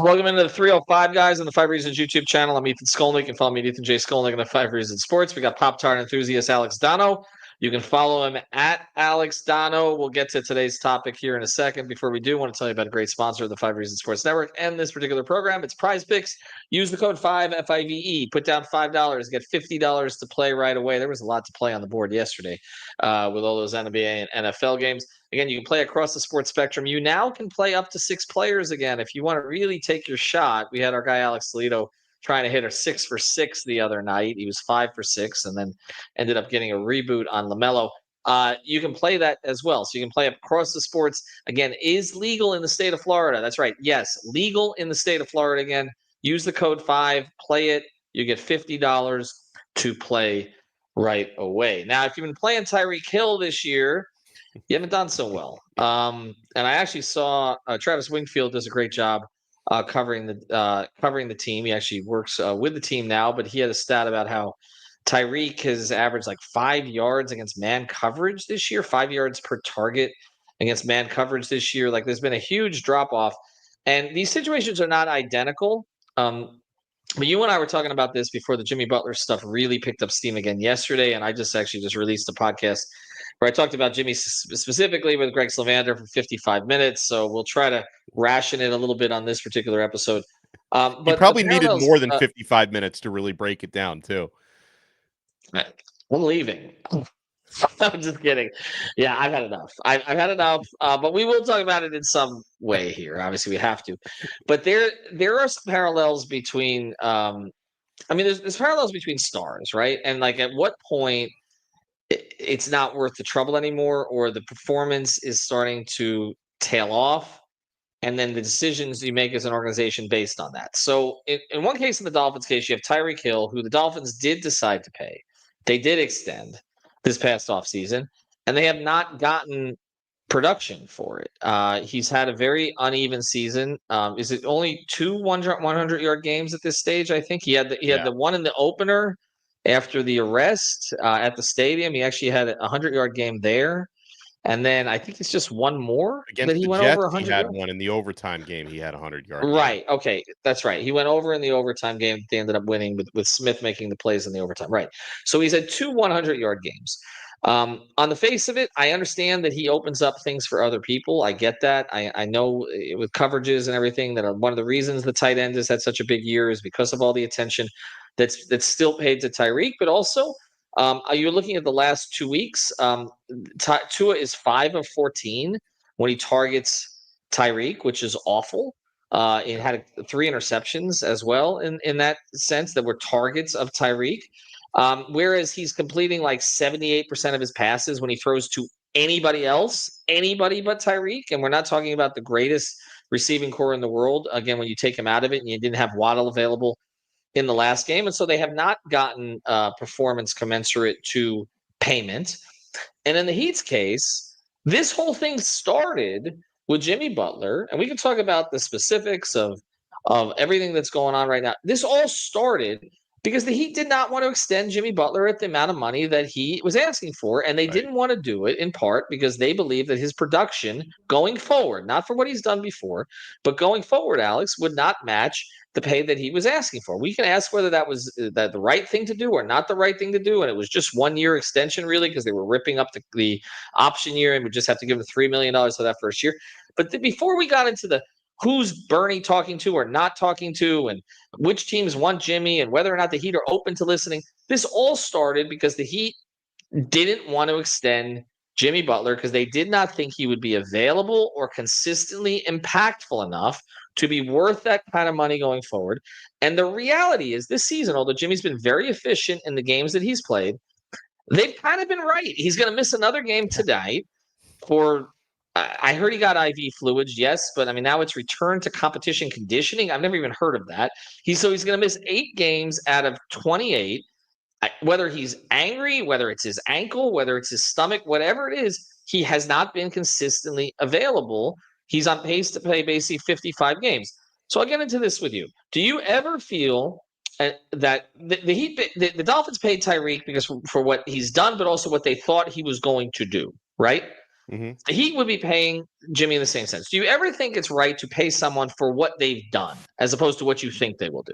Welcome into the 305 guys on the 5 Reasons YouTube channel. I'm Ethan Skolnick. You can follow me at Ethan J. Skolnick on the 5 Reasons Sports. We got Pop-Tart enthusiast Alex Donno. You can follow him at Alex Donno. We'll get to today's topic here in a second. Before we do, I want to tell you about a great sponsor of the 5 Reasons Sports Network and this particular program. It's Prize Picks. Use the code 5 FIVE. Put down $5. Get $50 to play right away. There was a lot to play on the board yesterday with all those NBA and NFL games. Again, you can play across the sports spectrum. You now can play up to 6 players again. If you want to really take your shot, we had our guy Alex Toledo trying to hit a 6 for 6 the other night. He was 5 for 6 and then ended up getting a reboot on LaMelo. You can play that as well. So you can play across the sports. Again, is legal in the state of Florida. That's right. Yes, legal in the state of Florida again. Use the code 5, play it. You get $50 to play right away. Now, if you've been playing Tyreek Hill this year, you haven't done so well. And I actually saw Travis Wingfield does a great job covering the team. He actually works with the team now, but he had a stat about how Tyreek has averaged like 5 yards against man coverage this year, 5 yards per target against man coverage this year. Like there's been a huge drop off, and these situations are not identical. But you and I were talking about this before the Jimmy Butler stuff really picked up steam again yesterday, and I just released a podcast where I talked about Jimmy specifically with Greg Sylvander for 55 minutes. So we'll try to ration it a little bit on this particular episode. But he probably needed more than 55 minutes to really break it down, too. I'm leaving. I'm just kidding. Yeah, I've had enough. I've had enough. But we will talk about it in some way here. Obviously, we have to. But there are some parallels between. There's parallels between stars, right? And like, at what point it's not worth the trouble anymore, or the performance is starting to tail off, and then the decisions you make as an organization based on that. So in one case, in the Dolphins case, you have Tyreek Hill, who the Dolphins did decide to pay. They did extend this past offseason, and they have not gotten production for it. He's had a very uneven season. Is it only two 100-yard games at this stage? I think he had the one in the opener after the arrest at the stadium. He actually had a 100-yard game there. And then I think it's just one more against that he went Jets, over 100. He had one in the overtime game. He had a 100-yard game. Right. Okay. That's right. He went over in the overtime game. They ended up winning with Smith making the plays in the overtime. Right. So he's had two 100-yard games. On the face of it, I understand that he opens up things for other people. I get that. I know with coverages and everything that one of the reasons the tight end has had such a big year is because of all the attention that's still paid to Tyreek, but also you're looking at the last 2 weeks. Tua is 5 of 14 when he targets Tyreek, which is awful. It had 3 interceptions as well in that sense that were targets of Tyreek. Whereas he's completing like 78% of his passes when he throws to anybody else, anybody but Tyreek. And we're not talking about the greatest receiving core in the world. Again, when you take him out of it and you didn't have Waddle available in the last game. And so they have not gotten performance commensurate to payment. And in the Heat's case, this whole thing started with Jimmy Butler, and we can talk about the specifics of everything that's going on right now. This all started because the Heat did not want to extend Jimmy Butler at the amount of money that he was asking for, and they didn't want to do it in part because they believe that his production going forward, not for what he's done before, but going forward, Alex, would not match the pay that he was asking for. We can ask whether that was the right thing to do or not the right thing to do, and it was just 1 year extension really because they were ripping up the option year and would just have to give him $3 million for that first year. But before we got into the who's Bernie talking to or not talking to and which teams want Jimmy and whether or not the Heat are open to listening, this all started because the Heat didn't want to extend Jimmy Butler because they did not think he would be available or consistently impactful enough to be worth that kind of money going forward. And the reality is this season, although Jimmy's been very efficient in the games that he's played, they've kind of been right. He's going to miss another game tonight for I heard he got IV fluids, yes, but I mean now it's return to competition conditioning. I've never even heard of that. He's going to miss 8 games out of 28. Whether he's angry, whether it's his ankle, whether it's his stomach, whatever it is, he has not been consistently available. He's on pace to play basically 55 games. So I'll get into this with you. Do you ever feel that the Dolphins paid Tyreek because for what he's done, but also what they thought he was going to do, right? The Heat would be paying Jimmy in the same sense. Do you ever think it's right to pay someone for what they've done as opposed to what you think they will do?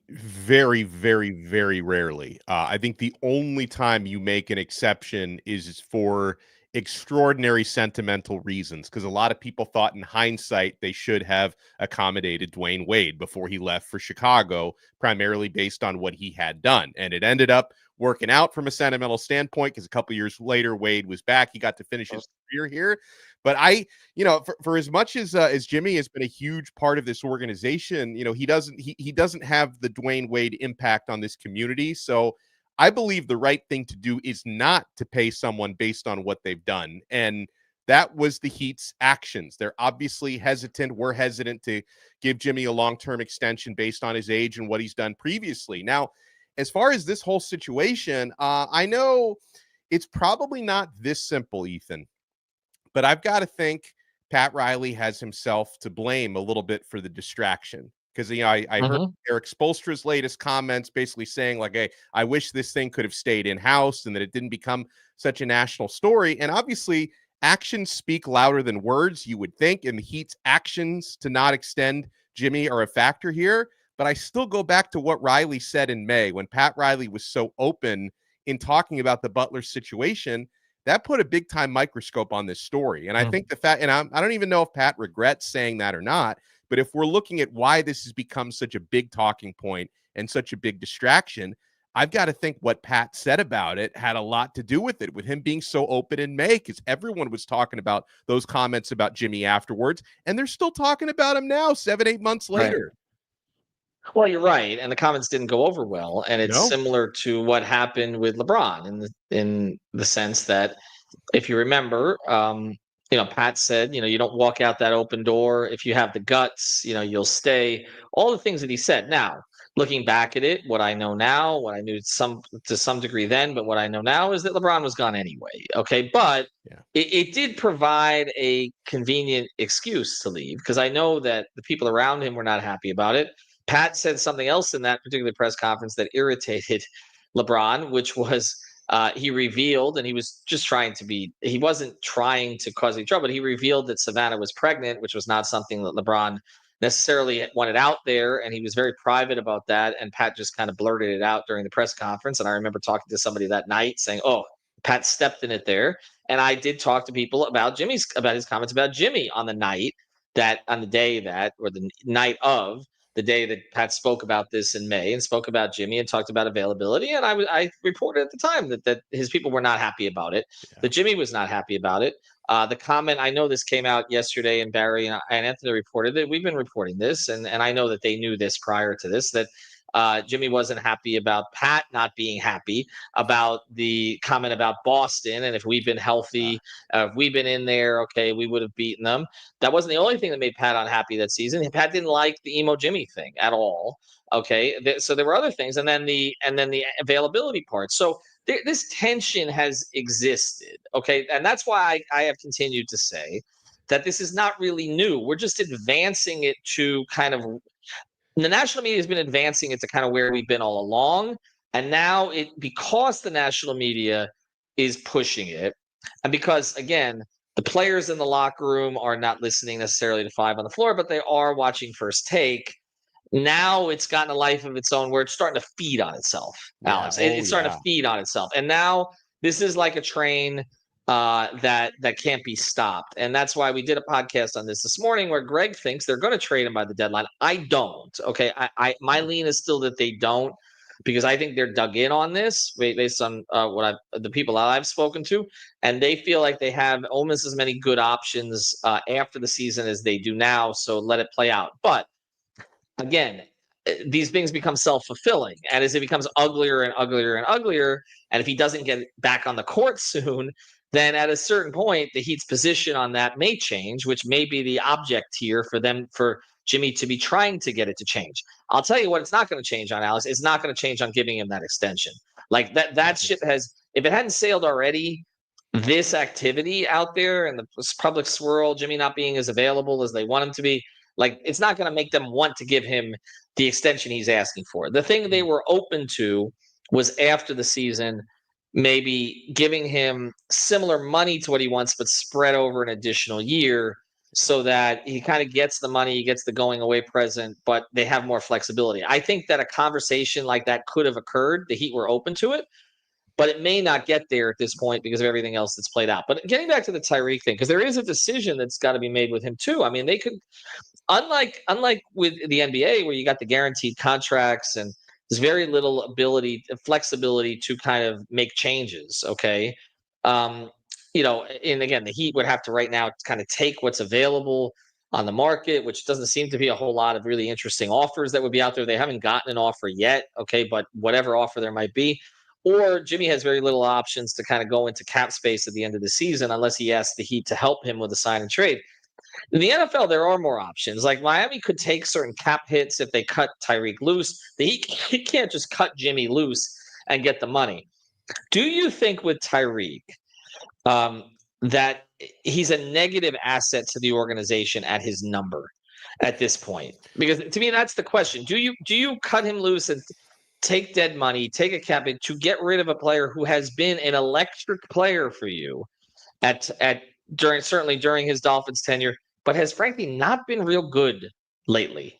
Very, very, very rarely. I think the only time you make an exception is for extraordinary sentimental reasons, because a lot of people thought in hindsight they should have accommodated Dwayne Wade before he left for Chicago, primarily based on what he had done. And it ended up working out from a sentimental standpoint because a couple years later, Wade was back. He got to finish his career here. But for as much as Jimmy has been a huge part of this organization, he doesn't have the Dwayne Wade impact on this community. So I believe the right thing to do is not to pay someone based on what they've done. And that was the Heat's actions. They're obviously hesitant. We're hesitant to give Jimmy a long-term extension based on his age and what he's done previously. Now, as far as this whole situation, I know it's probably not this simple, Ethan. But I've got to think Pat Riley has himself to blame a little bit for the distraction. Because, I heard Eric Spoelstra's latest comments basically saying, like, hey, I wish this thing could have stayed in-house and that it didn't become such a national story. And obviously, actions speak louder than words, you would think. And the Heat's actions to not extend Jimmy are a factor here. But I still go back to what Riley said in May when Pat Riley was so open in talking about the Butler situation. That put a big time microscope on this story. And I think the fact, and I don't even know if Pat regrets saying that or not, but if we're looking at why this has become such a big talking point and such a big distraction, I've got to think what Pat said about it had a lot to do with it, with him being so open in May, because everyone was talking about those comments about Jimmy afterwards, and they're still talking about him now, 7-8 months later. Right. Well, you're right, and the comments didn't go over well, and it's similar to what happened with LeBron in the sense that, if you remember, Pat said, you don't walk out that open door. If you have the guts, you'll stay. All the things that he said. Now, looking back at it, what I know now, what I knew to some degree then, but what I know now is that LeBron was gone anyway. Okay, but it did provide a convenient excuse to leave, because I know that the people around him were not happy about it. Pat said something else in that particular press conference that irritated LeBron, which was he revealed, and he was just he wasn't trying to cause any trouble, but he revealed that Savannah was pregnant, which was not something that LeBron necessarily wanted out there. And he was very private about that. And Pat just kind of blurted it out during the press conference. And I remember talking to somebody that night saying, oh, Pat stepped in it there. And I did talk to people about his comments about Jimmy on the day the day that Pat spoke about this in May and spoke about Jimmy and talked about availability. And I reported at the time that his people were not happy about it, that Jimmy was not happy about it. The comment, I know this came out yesterday, and Barry and Anthony reported that we've been reporting this, and I know that they knew this prior to this, that Jimmy wasn't happy about Pat not being happy about the comment about Boston. And if we'd been healthy, if we'd been in there, okay, we would have beaten them. That wasn't the only thing that made Pat unhappy that season. Pat didn't like the emo Jimmy thing at all. Okay, so there were other things, and then the availability part. So this tension has existed. Okay, and that's why I have continued to say that this is not really new. We're just advancing it to kind of. The national media has been advancing it to kind of where we've been all along. And now because the national media is pushing it, and because, again, the players in the locker room are not listening necessarily to Five on the Floor, but they are watching First Take. Now it's gotten a life of its own where it's starting to feed on itself, Alex. It's starting to feed on itself. And now this is like a train that can't be stopped. And that's why we did a podcast on this morning where Greg thinks they're going to trade him by the deadline. I don't. Okay. My lean is still that they don't, because I think they're dug in on this based on the people I've spoken to, and they feel like they have almost as many good options after the season as they do now. So let it play out. But again, these things become self-fulfilling, and as it becomes uglier and uglier and uglier, and if he doesn't get back on the court soon, then at a certain point, the Heat's position on that may change, which may be the object here for Jimmy to be trying to get it to change. I'll tell you what it's not going to change on, Alex. It's not going to change on giving him that extension. Like that ship has, if it hadn't sailed already, this activity out there and the public swirl, Jimmy not being as available as they want him to be, like, it's not going to make them want to give him the extension he's asking for. The thing they were open to was after the season, maybe giving him similar money to what he wants, but spread over an additional year so that he kind of gets the money, he gets the going away present, but they have more flexibility. I think that a conversation like that could have occurred. The Heat were open to it, but it may not get there at this point because of everything else that's played out. But getting back to the Tyreek thing, because there is a decision that's got to be made with him too. I mean, they could, unlike with the NBA where you got the guaranteed contracts and there's very little flexibility to kind of make changes. Okay. Um, and again, the Heat would have to right now kind of take what's available on the market, which doesn't seem to be a whole lot of really interesting offers that would be out there. They haven't gotten an offer yet. Okay. But whatever offer there might be, or Jimmy has very little options to kind of go into cap space at the end of the season unless he asks the Heat to help him with a sign and trade. In the NFL, there are more options. Like Miami could take certain cap hits if they cut Tyreek loose. He can't just cut Jimmy loose and get the money. Do you think with Tyreek um, that he's a negative asset to the organization at his number at this point? Because to me, that's the question. Do you cut him loose and take dead money, take a cap hit to get rid of a player who has been an electric player for you at during his Dolphins tenure, but has frankly not been real good lately?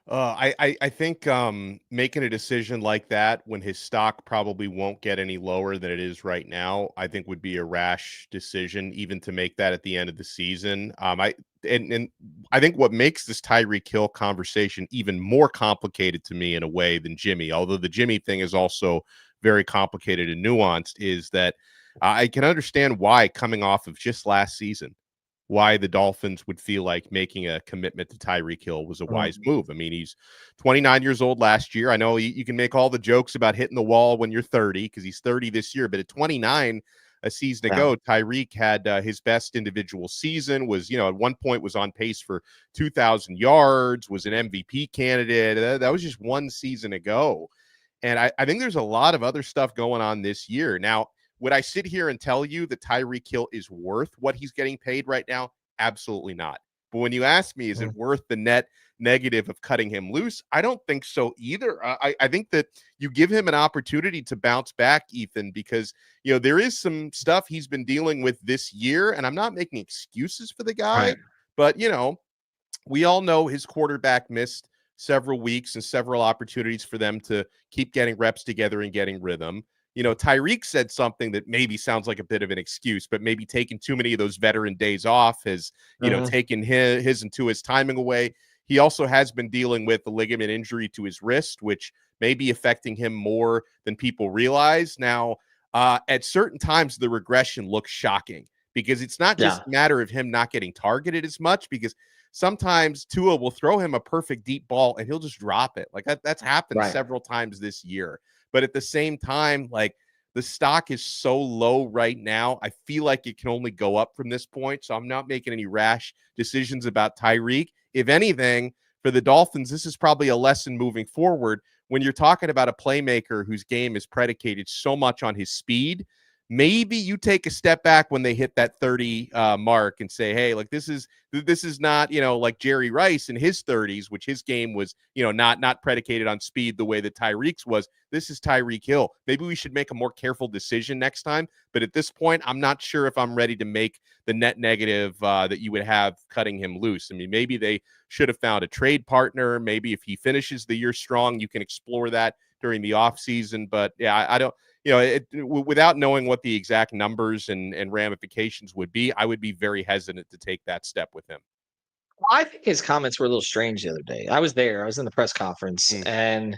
I think making a decision like that when his stock probably won't get any lower than it is right now, I think would be a rash decision, even to make that at the end of the season. And I think what makes this Tyreek Hill conversation even more complicated to me in a way than Jimmy, although the Jimmy thing is also very complicated and nuanced, is that I can understand why, coming off of just last season, why the Dolphins would feel like making a commitment to Tyreek Hill was a wise move. I mean, he's 29 years old last year. I know you can make all the jokes about hitting the wall when you're 30 because he's 30 this year, but at 29, a season ago, Tyreek had his best individual season, was, at one point was on pace for 2,000 yards, was an MVP candidate. That was just one season ago. And I think there's a lot of other stuff going on this year. Now, would I sit here and tell you that Tyreek Hill is worth what he's getting paid right now? Absolutely not. But when you ask me, is it worth the net negative of cutting him loose? I don't think so either. I think that you give him an opportunity to bounce back, Ethan, because, there is some stuff he's been dealing with this year, and I'm not making excuses for the guy, but, we all know his quarterback missed several weeks and several opportunities for them to keep getting reps together and getting rhythm. Tyreek said something that maybe sounds like a bit of an excuse, but maybe taking too many of those veteran days off has, taken his and his timing away. He also has been dealing with a ligament injury to his wrist, which may be affecting him more than people realize. Now, at certain times, the regression looks shocking because it's not just a matter of him not getting targeted as much, because sometimes Tua will throw him a perfect deep ball and he'll just drop it. Like that's happened several times this year. But at the same time, like, the stock is so low right now, I feel like it can only go up from this point. So I'm not making any rash decisions about Tyreek. If anything, for the Dolphins, this is probably a lesson moving forward. When you're talking about a playmaker whose game is predicated so much on his speed, maybe you take a step back when they hit that 30 mark and say, hey, like, this is not, like Jerry Rice in his 30s, which his game was, not predicated on speed the way that Tyreek's was. This is Tyreek Hill. Maybe we should make a more careful decision next time. But at this point, I'm not sure if I'm ready to make the net negative that you would have cutting him loose. I mean, maybe they should have found a trade partner. Maybe if he finishes the year strong, you can explore that during the offseason. But yeah, I don't, without knowing what the exact numbers and ramifications would be, I would be very hesitant to take that step with him. Well, I think his comments were a little strange the other day. I was there. I was in the press conference, and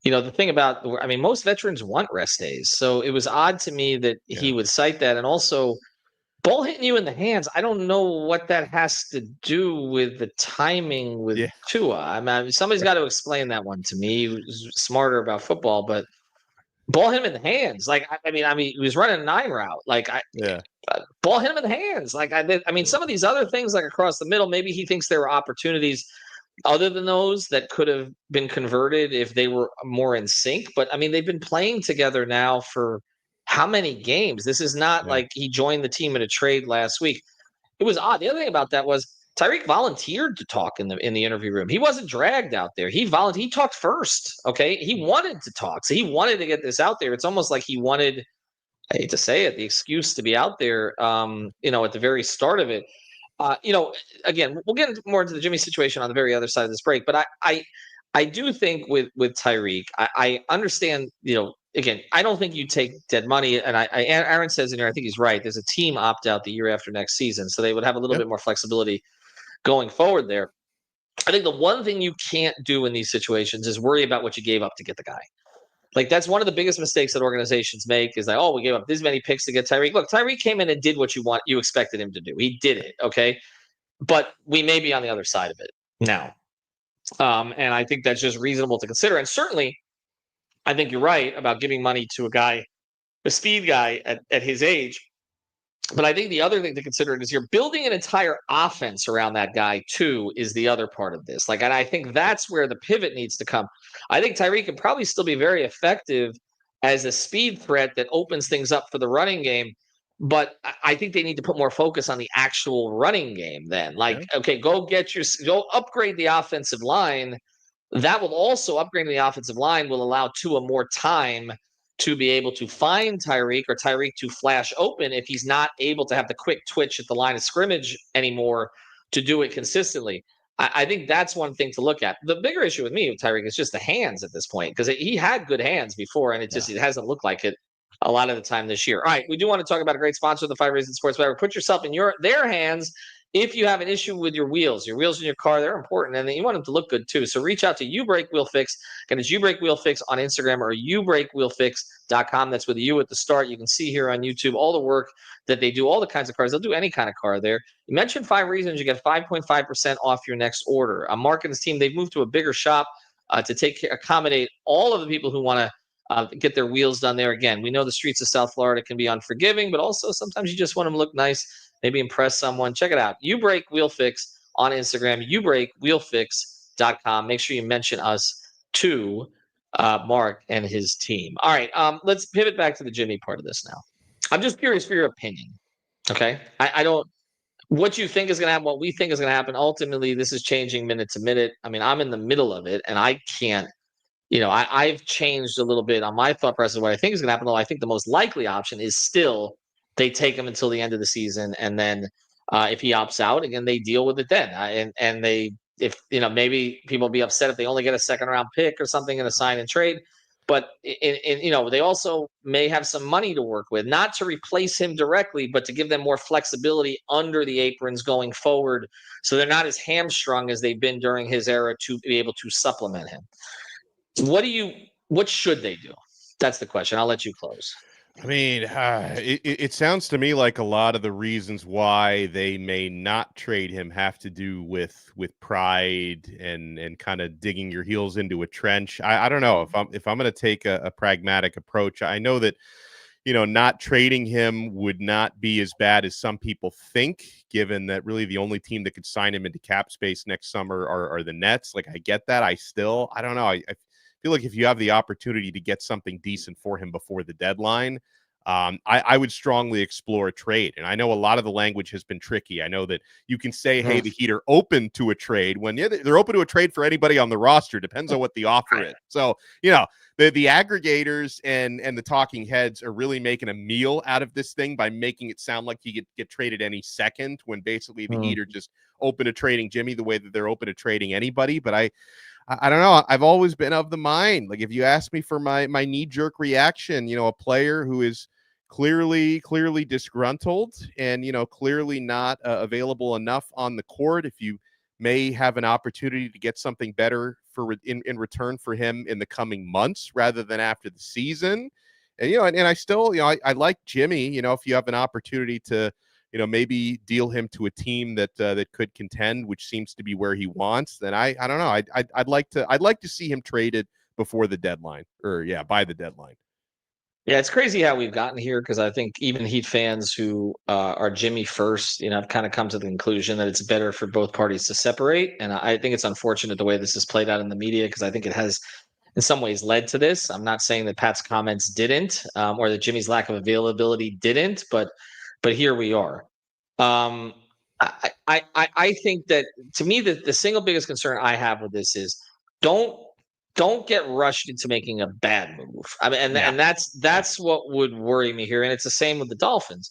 the thing about, I mean, most veterans want rest days, so it was odd to me that he would cite that, and also ball hitting you in the hands. I don't know what that has to do with the timing with Tua. I mean, somebody's got to explain that one to me. Who's smarter about football, but ball hit him in the hands. Like, I mean, he was running a 9 route. Like, ball hit him in the hands. Like, I mean, some of these other things, like across the middle, maybe he thinks there were opportunities other than those that could have been converted if they were more in sync. But I mean, they've been playing together now for how many games? This is not like he joined the team in a trade last week. It was odd. The other thing about that was Tyreek volunteered to talk in the interview room. He wasn't dragged out there. He volunteered. He talked first. Okay, he wanted to talk, so he wanted to get this out there. It's almost like he wanted, I hate to say it, the excuse to be out there. At the very start of it. Again, we'll get more into the Jimmy situation on the very other side of this break. But I do think with Tyreek, I understand. Again, I don't think you take dead money. And Aaron says in here, I think he's right. There's a team opt out the year after next season, so they would have a little bit more flexibility going forward there. I think the one thing you can't do in these situations is worry about what you gave up to get the guy. Like, that's one of the biggest mistakes that organizations make is like, oh, we gave up this many picks to get Tyreek. Look, Tyreek came in and did what you expected him to do. He did it, okay? But we may be on the other side of it now. And I think that's just reasonable to consider. And certainly, I think you're right about giving money to a speed guy at his age. But I think the other thing to consider is you're building an entire offense around that guy too, is the other part of this. And I think that's where the pivot needs to come. I think Tyreek can probably still be very effective as a speed threat that opens things up for the running game. But I think they need to put more focus on the actual running game then. Okay, go upgrade the offensive line. That will also upgrading the offensive line will allow Tua more time to be able to find Tyreek or Tyreek to flash open if he's not able to have the quick twitch at the line of scrimmage anymore to do it consistently. I think that's one thing to look at. The bigger issue with me with Tyreek is just the hands at this point, because he had good hands before, and it hasn't looked like it a lot of the time this year. All right, we do want to talk about a great sponsor of the 5 Reasons Sports Better. Put yourself in their hands. If you have an issue with your wheels in your car, they're important, and you want them to look good too. So reach out to You Break Wheel Fix. Again, it's You Break Wheel Fix on Instagram or youbreakwheelfix.com. That's with a U at the start. You can see here on YouTube all the work that they do, all the kinds of cars. They'll do any kind of car there. You mentioned 5 Reasons, you get 5.5% off your next order. Mark and his team, they've moved to a bigger shop to accommodate all of the people who want to get their wheels done there. Again, we know the streets of South Florida can be unforgiving, but also sometimes you just want them to look nice, maybe impress someone. Check it out. You Break Wheel Fix on Instagram, youbreakwheelfix.com. Make sure you mention us to Mark and his team. All right, let's pivot back to the Jimmy part of this now. I'm just curious for your opinion, okay? I don't – what you think is going to happen, what we think is going to happen. Ultimately, this is changing minute to minute. I mean, I'm in the middle of it, and I can't – I've changed a little bit on my thought process of what I think is going to happen, though I think the most likely option is still – they take him until the end of the season, and then if he opts out, again, they deal with it then. And maybe people will be upset if they only get a second round pick or something in a sign and trade. But they also may have some money to work with, not to replace him directly, but to give them more flexibility under the aprons going forward, so they're not as hamstrung as they've been during his era to be able to supplement him. What should they do? That's the question. I'll let you close. I mean, it sounds to me like a lot of the reasons why they may not trade him have to do with pride and kind of digging your heels into a trench. I don't know if I'm going to take a pragmatic approach. I know that not trading him would not be as bad as some people think, given that really the only team that could sign him into cap space next summer are the Nets. Like, I get that. I don't know. I feel like if you have the opportunity to get something decent for him before the deadline, I would strongly explore a trade. And I know a lot of the language has been tricky. I know that you can say, hey, the Heat are open to a trade when they're open to a trade for anybody on the roster. Depends on what the offer is. So, the aggregators and the talking heads are really making a meal out of this thing by making it sound like he could get traded any second, when basically the Heat are just open to trading Jimmy the way that they're open to trading anybody. But I don't know. I've always been of the mind, like, if you ask me for my knee-jerk reaction, a player who is clearly disgruntled and, clearly not available enough on the court, if you may have an opportunity to get something better in return for him in the coming months rather than after the season. And, and I still, I like Jimmy, if you have an opportunity to, maybe deal him to a team that could contend, which seems to be where he wants, then I don't know. I'd like to see him traded before the deadline, by the deadline. Yeah, it's crazy how we've gotten here, because I think even Heat fans who are Jimmy first, have kind of come to the conclusion that it's better for both parties to separate. And I think it's unfortunate the way this is played out in the media, because I think it has in some ways led to this. I'm not saying that Pat's comments didn't, or that Jimmy's lack of availability didn't, but here we are. I think that, to me, the single biggest concern I have with this is don't get rushed into making a bad move. I mean, and that's what would worry me here. And it's the same with the Dolphins.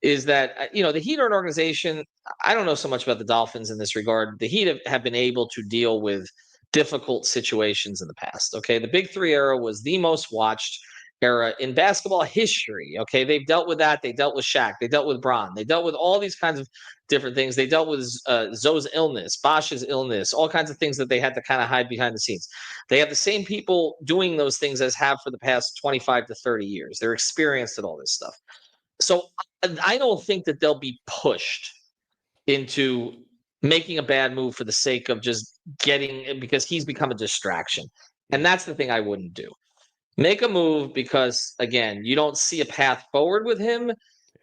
Is that the Heat are an organization. I don't know so much about the Dolphins in this regard. The Heat have been able to deal with difficult situations in the past. Okay, the Big Three era was the most watched era in basketball history. Okay, they've dealt with that. They dealt with Shaq. They dealt with Bron. They dealt with all these kinds of different things. They dealt with Zoe's illness, Bosch's illness, all kinds of things that they had to kind of hide behind the scenes. They have the same people doing those things as have for the past 25 to 30 years. They're experienced at all this stuff. So I don't think that they'll be pushed into making a bad move for the sake of just getting, because he's become a distraction. And that's the thing I wouldn't do. Make a move because, again, you don't see a path forward with him,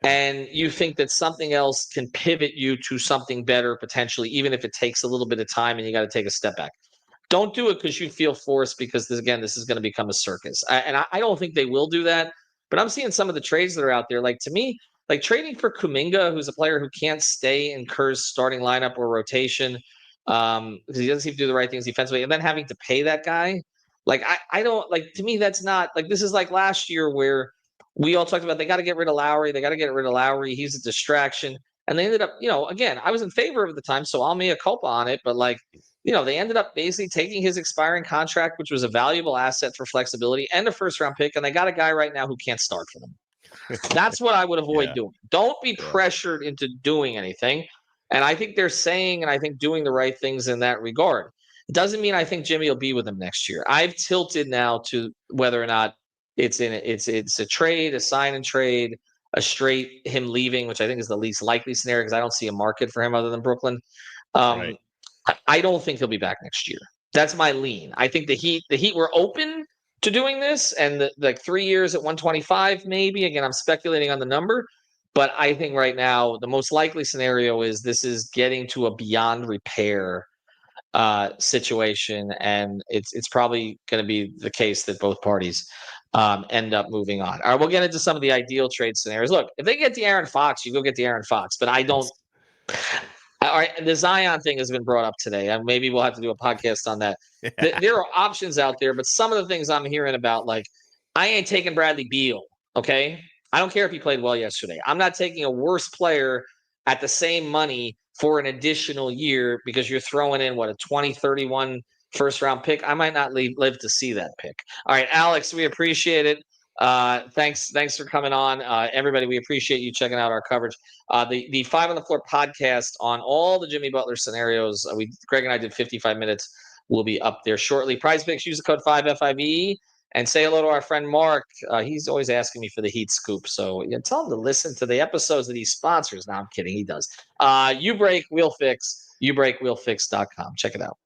and you think that something else can pivot you to something better potentially, even if it takes a little bit of time and you got to take a step back. Don't do it because you feel forced, because this is going to become a circus. I don't think they will do that, but I'm seeing some of the trades that are out there. Like, to me, like trading for Kuminga, who's a player who can't stay in Kerr's starting lineup or rotation because he doesn't seem to do the right things defensively, and then having to pay that guy. Like, I don't like, to me, that's not like, this is like last year where we all talked about they got to get rid of Lowry. They got to get rid of Lowry. He's a distraction. And they ended up, again, I was in favor of it at the time, so I'll mea culpa on it. But like, they ended up basically taking his expiring contract, which was a valuable asset for flexibility and a first-round pick, and they got a guy right now who can't start for them. That's what I would avoid doing. Don't be pressured into doing anything. And I think they're saying and I think doing the right things in that regard. It doesn't mean I think Jimmy will be with them next year. I've tilted now to whether or not it's a trade, a sign and trade, a straight him leaving, which I think is the least likely scenario because I don't see a market for him other than Brooklyn. Right. I don't think he'll be back next year. That's my lean. I think the Heat were open to doing this, and like 3 years at 125, maybe. Again, I'm speculating on the number, but I think right now the most likely scenario is this is getting to a beyond repair situation, and it's probably going to be the case that both parties end up moving on. All right, we'll get into some of the ideal trade scenarios. Look, if they get De'Aaron Fox, you go get De'Aaron Fox, but I don't. All right, the Zion thing has been brought up today, and maybe we'll have to do a podcast on that. There are options out there, but some of the things I'm hearing about, like, I ain't taking Bradley Beal, okay? I don't care if he played well yesterday. I'm not taking a worse player at the same money for an additional year because you're throwing in, a 2031 first-round pick? I might not live to see that pick. All right, Alex, we appreciate it. Thanks for coming on. Everybody, we appreciate you checking out our coverage. The Five on the Floor podcast on all the Jimmy Butler scenarios. Greg and I did 55 minutes. Will be up there shortly. Prize Picks, use the code 5FIVE and say hello to our friend Mark. He's always asking me for the Heat scoop. So tell him to listen to the episodes that he sponsors. No, I'm kidding. He does. You Break, We'll Fix. YouBreakWe'llFix.com. Check it out.